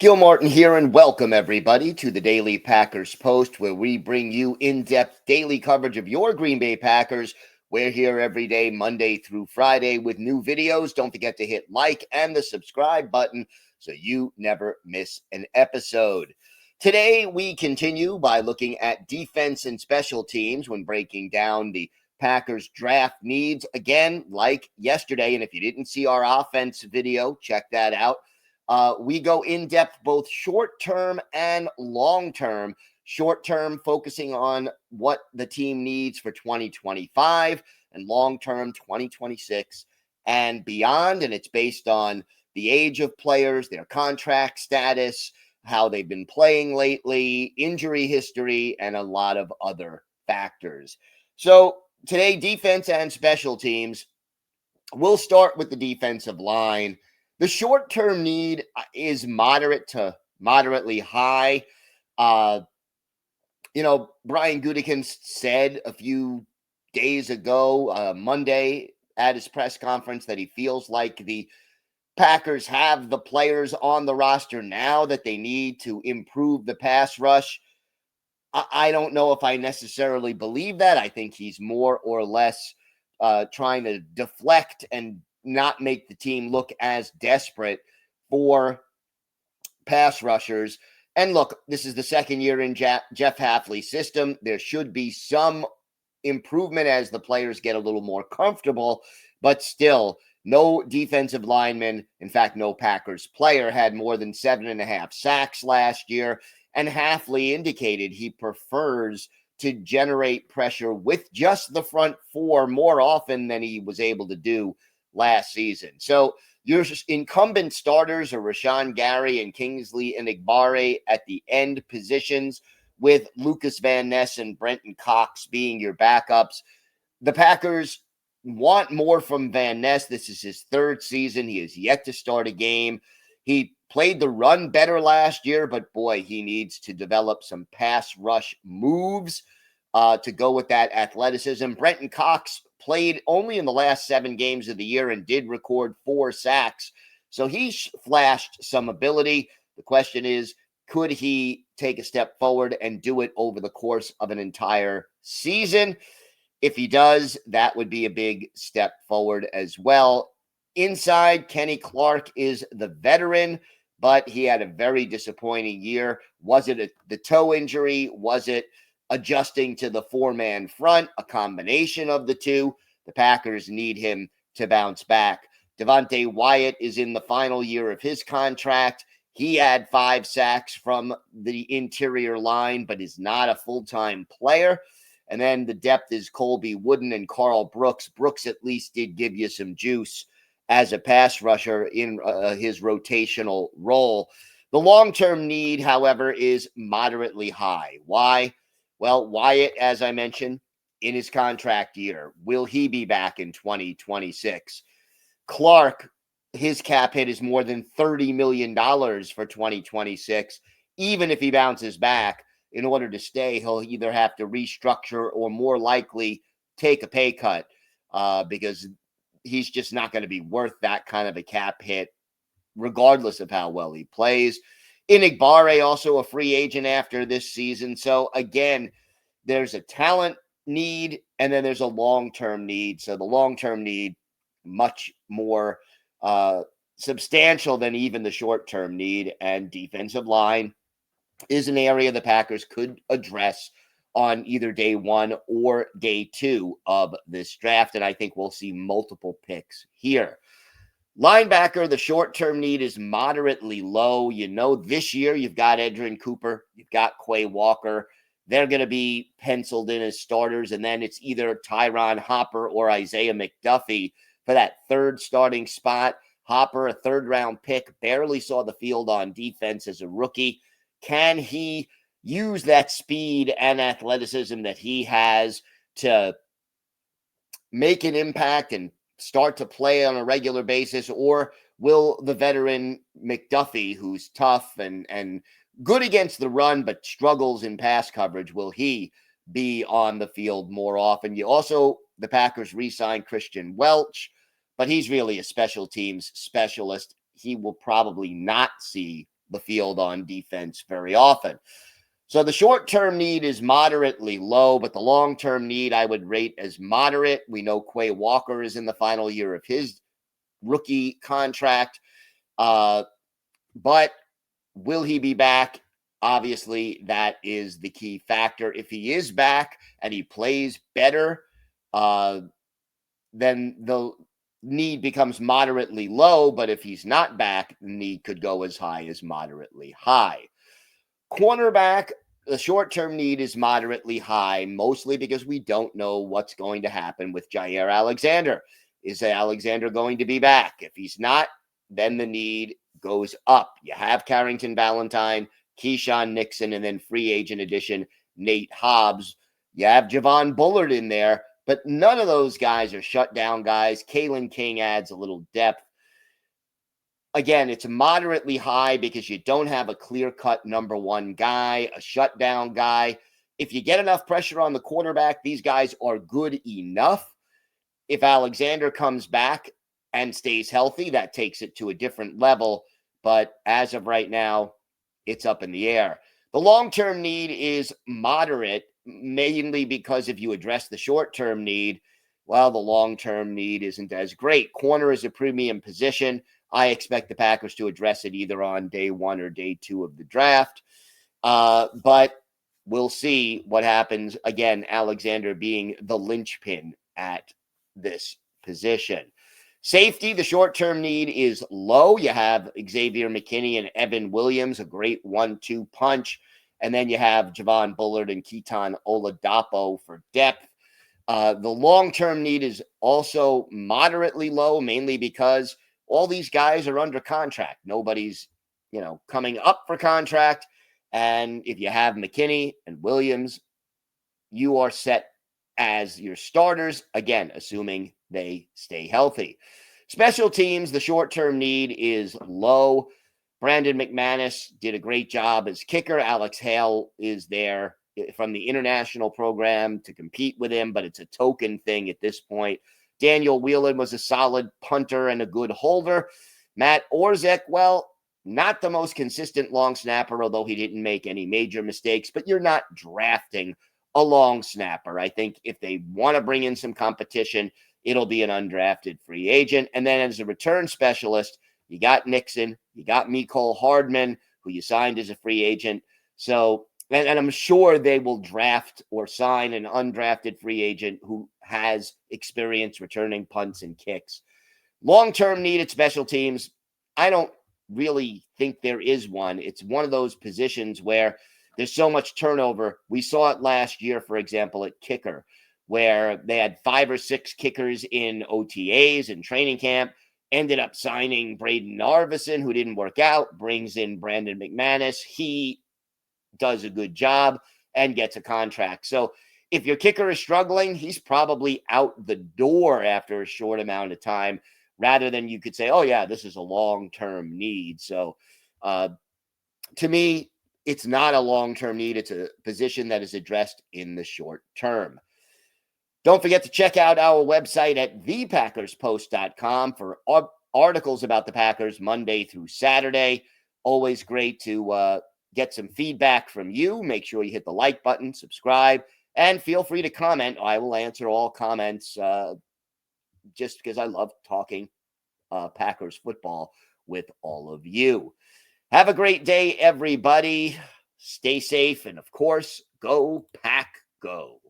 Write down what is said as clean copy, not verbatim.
Gil Martin here, and welcome everybody to the Daily Packers Post, where we bring you in-depth daily coverage of your Green Bay Packers. We're here every day, Monday through Friday, with new videos. Don't forget to hit like and the subscribe button so you never miss an episode. Today, we continue by looking at defense and special teams when breaking down the Packers draft needs. Again, like yesterday, and if you didn't see our offense video, check that out. We go in depth both short term and long term. Short term, focusing on what the team needs for 2025, and long term, 2026 and beyond. And it's based on the age of players, their contract status, how they've been playing lately, injury history, and a lot of other factors. So today, defense and special teams. We'll start with the defensive line. The short term need is moderate to moderately high. Uh, Brian Gutekunst said a few days ago, Monday, at his press conference, that he feels like the Packers have the players on the roster now that they need to improve the pass rush. I don't know if I necessarily believe that. I think he's more or less trying to deflect and not make the team look as desperate for pass rushers. And look, this is the second year in Jeff Hafley's system. There should be some improvement as the players get a little more comfortable, but still, no defensive lineman, in fact, no Packers player, had more than 7.5 sacks last year. And Hafley indicated he prefers to generate pressure with just the front four more often than he was able to do last season. So your incumbent starters are Rashawn Gary and Kingsley Enagbare at the end positions, with Lucas Van Ness and Brenton Cox being your backups. The Packers want more from Van Ness. This is his third season. He has yet to start a game. He played the run better last year, but boy, he needs to develop some pass rush moves to go with that athleticism. Brenton Cox played only in the last 7 games of the year and did record 4 sacks. So he flashed some ability. The question is, could he take a step forward and do it over the course of an entire season? If he does, that would be a big step forward as well. Inside, Kenny Clark is the veteran, but he had a very disappointing year. Was it the toe injury? Was it adjusting to the 4-man front? A combination of the two. The Packers need him to bounce back. Devontae Wyatt is in the final year of his contract. He had 5 sacks from the interior line, but is not a full-time player. And then the depth is Colby Wooden and Carl Brooks. Brooks at least did give you some juice as a pass rusher in his rotational role. The long-term need, however, is moderately high. Why? Well, Wyatt, as I mentioned, in his contract year. Will he be back in 2026? Clark, his cap hit is more than $30 million for 2026. Even if he bounces back, in order to stay, he'll either have to restructure or more likely take a pay cut because he's just not going to be worth that kind of a cap hit, regardless of how well he plays. Enagbare, also a free agent after this season. So again, there's a talent need and then there's a long-term need. So the long-term need, much more substantial than even the short-term need. And defensive line is an area the Packers could address on either day 1 or day 2 of this draft. And I think we'll see multiple picks here. Linebacker, the short-term need is moderately low. This year you've got Edgerrin Cooper, you've got Quay Walker. They're going to be penciled in as starters, and then it's either Tyron Hopper or Isaiah McDuffie for that third starting spot. Hopper, a third-round pick, barely saw the field on defense as a rookie. Can he use that speed and athleticism that he has to make an impact and start to play on a regular basis? Or will the veteran McDuffie, who's tough and good against the run but struggles in pass coverage, will he be on the field more often? The Packers re-signed Christian Welch, but he's really a special teams specialist. He will probably not see the field on defense very often. So the short-term need is moderately low, but the long-term need I would rate as moderate. We know Quay Walker is in the final year of his rookie contract. But will he be back? Obviously, that is the key factor. If he is back and he plays better, then the need becomes moderately low. But if he's not back, the need could go as high as moderately high. Cornerback, the short-term need is moderately high, mostly because we don't know what's going to happen with Jair Alexander. Is Alexander going to be back? If he's not, then the need goes up. You have Carrington Valentine, Keyshawn Nixon, and then free agent addition Nate Hobbs. You have Javon Bullard in there, but none of those guys are shutdown guys. Kalen King adds a little depth. Again, it's moderately high because you don't have a clear-cut number one guy, a shutdown guy. If you get enough pressure on the quarterback, these guys are good enough. If Alexander comes back and stays healthy, that takes it to a different level. But as of right now, it's up in the air. The long-term need is moderate, mainly because if you address the short-term need, well, the long-term need isn't as great. Corner is a premium position. I expect the Packers to address it either on day one or day two of the draft. But we'll see what happens. Again, Alexander being the linchpin at this position. Safety, the short-term need is low. You have Xavier McKinney and Evan Williams, a great 1-2 punch. And then you have Javon Bullard and Keaton Oladapo for depth. The long-term need is also moderately low, mainly because all these guys are under contract. Nobody's, coming up for contract. And if you have McKinney and Williams, you are set as your starters, again, assuming they stay healthy. Special teams, the short-term need is low. Brandon McManus did a great job as kicker. Alex Hale is there from the international program to compete with him, but it's a token thing at this point. Daniel Whelan was a solid punter and a good holder. Matt Orzech, well, not the most consistent long snapper, although he didn't make any major mistakes, but you're not drafting a long snapper. I think if they want to bring in some competition, it'll be an undrafted free agent. And then as a return specialist, you got Nixon, you got Mecole Hardman, who you signed as a free agent. So, and I'm sure they will draft or sign an undrafted free agent who has experience returning punts and kicks. Long-term need at special teams, I don't really think there is one. It's one of those positions where there's so much turnover. We saw it last year, for example, at kicker, where they had 5 or 6 kickers in OTAs and training camp, ended up signing Braden Narvison, who didn't work out, brings in Brandon McManus. He does a good job and gets a contract. So if your kicker is struggling, he's probably out the door after a short amount of time, rather than you could say, oh, yeah, this is a long-term need. So to me, it's not a long-term need. It's a position that is addressed in the short term. Don't forget to check out our website at thepackerspost.com for articles about the Packers Monday through Saturday. Always great to get some feedback from you. Make sure you hit the like button, subscribe, and feel free to comment. I will answer all comments just because I love talking Packers football with all of you. Have a great day, everybody. Stay safe. And of course, go Pack Go.